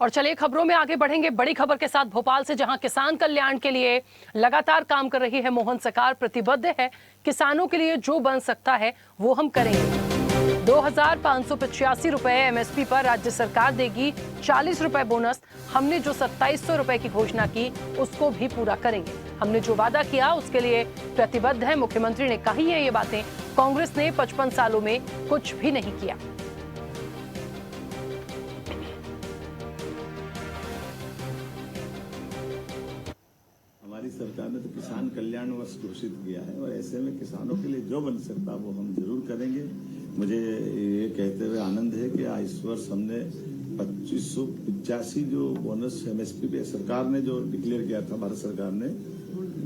और चलिए खबरों में आगे बढ़ेंगे बड़ी खबर के साथ भोपाल से, जहां किसान कल्याण के लिए लगातार काम कर रही है मोहन सरकार। प्रतिबद्ध है किसानों के लिए जो बन सकता है वो हम करेंगे। 2585 रुपए एमएसपी पर राज्य सरकार देगी 40 रुपए बोनस। हमने जो 2700 रुपए की घोषणा की उसको भी पूरा करेंगे। हमने जो वादा किया उसके लिए प्रतिबद्ध है। मुख्यमंत्री ने कही है ये बातें। कांग्रेस ने 55 सालों में कुछ भी नहीं किया। हमारी सरकार ने तो किसान कल्याण वर्ष घोषित किया है और ऐसे में किसानों के लिए जो बन सकता है वो हम जरूर करेंगे। मुझे ये कहते हुए आनंद है कि इस वर्ष हमने 2585 जो बोनस एमएसपी पे सरकार ने जो डिक्लेयर किया था, भारत सरकार ने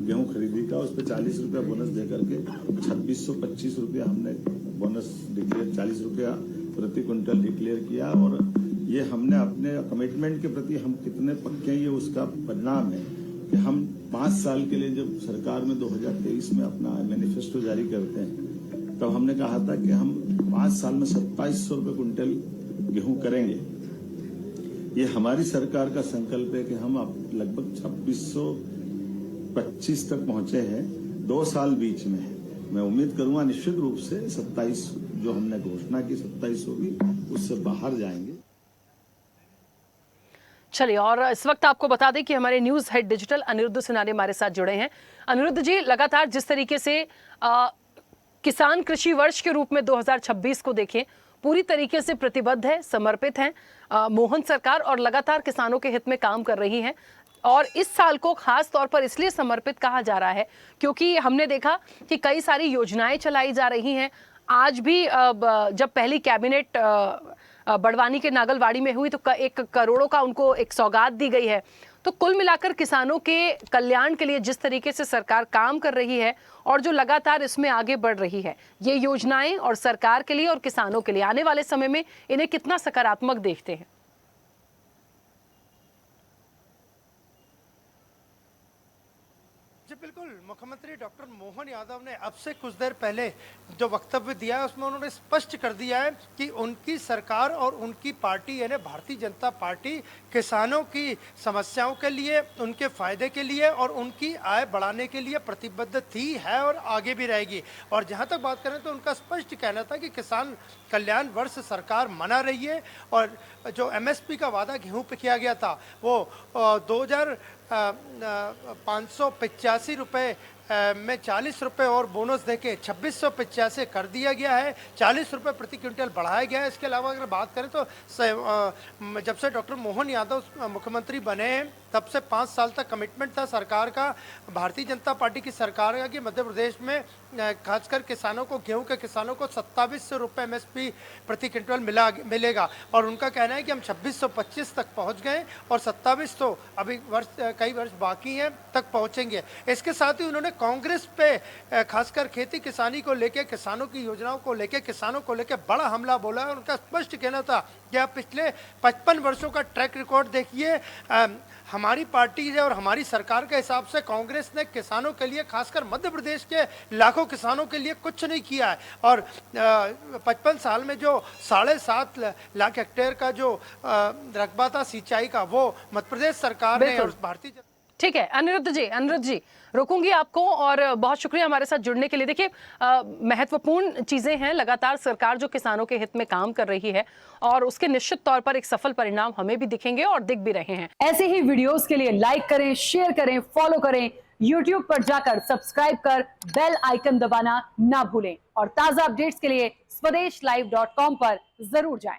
गेहूं खरीदी का, उस पर 40 रुपया बोनस देकर के 2625 रुपया हमने बोनस डिक्लेयर, 40 रुपया प्रति क्विंटल डिक्लेयर किया। और ये हमने अपने कमिटमेंट के प्रति हम कितने पक्के हैं ये उसका परिणाम है कि हम 5 साल के लिए जब सरकार में 2023 में अपना मैनिफेस्टो जारी करते हैं तब हमने कहा था कि हम 5 साल में 2700 रुपये क्विंटल गेहूं करेंगे। ये हमारी सरकार का संकल्प है कि हम अब लगभग 2625 तक पहुंचे हैं। 2 साल बीच में है। मैं उम्मीद करूंगा निश्चित रूप से 27 जो हमने घोषणा की 27 होगी, उससे बाहर जाएंगे। चलिए, और इस वक्त आपको बता दें कि हमारे news head digital Anirudh Sinha हमारे साथ जुड़े हैं। अनिरुद्ध जी, लगातार जिस तरीके से किसान कृषि वर्ष के रूप में 2026 को देखें, पूरी तरीके से प्रतिबद्ध है, समर्पित है मोहन सरकार और लगातार किसानों के हित में काम कर रही है। और इस साल को खास तौर पर इसलिए समर्पित कहा जा रहा है क्योंकि हमने देखा कि कई सारी योजनाएं चलाई जा रही हैं। आज भी जब पहली कैबिनेट बड़वानी के नागलवाड़ी में हुई तो 1 करोड़ का उनको एक सौगात दी गई है। तो कुल मिलाकर किसानों के कल्याण के लिए जिस तरीके से सरकार काम कर रही है और जो लगातार इसमें आगे बढ़ रही है, ये योजनाएं और सरकार के लिए और किसानों के लिए आने वाले समय में इन्हें कितना सकारात्मक देखते हैं? जी बिल्कुल, मुख्यमंत्री डॉक्टर मोहन यादव ने अब से कुछ देर पहले जो वक्तव्य दिया है उसमें उन्होंने स्पष्ट कर दिया है कि उनकी सरकार और उनकी पार्टी यानी भारतीय जनता पार्टी किसानों की समस्याओं के लिए, उनके फायदे के लिए और उनकी आय बढ़ाने के लिए प्रतिबद्ध थी, है और आगे भी रहेगी। और जहां तक बात करें तो उनका स्पष्ट कहना था कि किसान कल्याण वर्ष सरकार मना रही है और जो एमएसपी का वादा गेहूं पे किया गया था वो 2585 रुपये में 40 रुपये और बोनस देके 2685 कर दिया गया है। 40 रुपये प्रति क्विंटल बढ़ाया गया है। इसके अलावा अगर बात करें तो जब से डॉक्टर मोहन यादव मुख्यमंत्री बने हैं तब से 5 साल तक कमिटमेंट था सरकार का, भारतीय जनता पार्टी की सरकार का, कि मध्य प्रदेश में खासकर किसानों को, गेहूं के किसानों को 2700 रुपये एमएसपी प्रति क्विंटल मिलेगा। और उनका कहना है कि हम 2625 तक पहुंच गए और 2700 अभी कई वर्ष बाकी हैं तक पहुंचेंगे। इसके साथ ही उन्होंने कांग्रेस पे खासकर खेती किसानी को लेकर, किसानों की योजनाओं को लेकर, किसानों को लेकर बड़ा हमला बोला है। उनका स्पष्ट कहना था कि आप पिछले 55 वर्षों का ट्रैक रिकॉर्ड देखिए, हमारी पार्टी है और हमारी सरकार के हिसाब से कांग्रेस ने किसानों के लिए, खासकर मध्य प्रदेश के लाखों किसानों के लिए कुछ नहीं किया है। और 55 साल में जो 7.5 लाख हेक्टेयर का जो रकबा था सिंचाई का, वो मध्य प्रदेश सरकार ने और भारतीय। ठीक है अनिरुद्ध जी, रोकूंगी आपको और बहुत शुक्रिया हमारे साथ जुड़ने के लिए। देखिए, महत्वपूर्ण चीजें हैं, लगातार सरकार जो किसानों के हित में काम कर रही है और उसके निश्चित तौर पर एक सफल परिणाम हमें भी दिखेंगे और दिख भी रहे हैं। ऐसे ही वीडियोस के लिए लाइक करें, शेयर करें, फॉलो करें, यूट्यूब पर जाकर सब्सक्राइब कर बेल आइकन दबाना ना भूलें और ताजा अपडेट्स के लिए स्वदेशलाइव.com पर जरूर जाएं।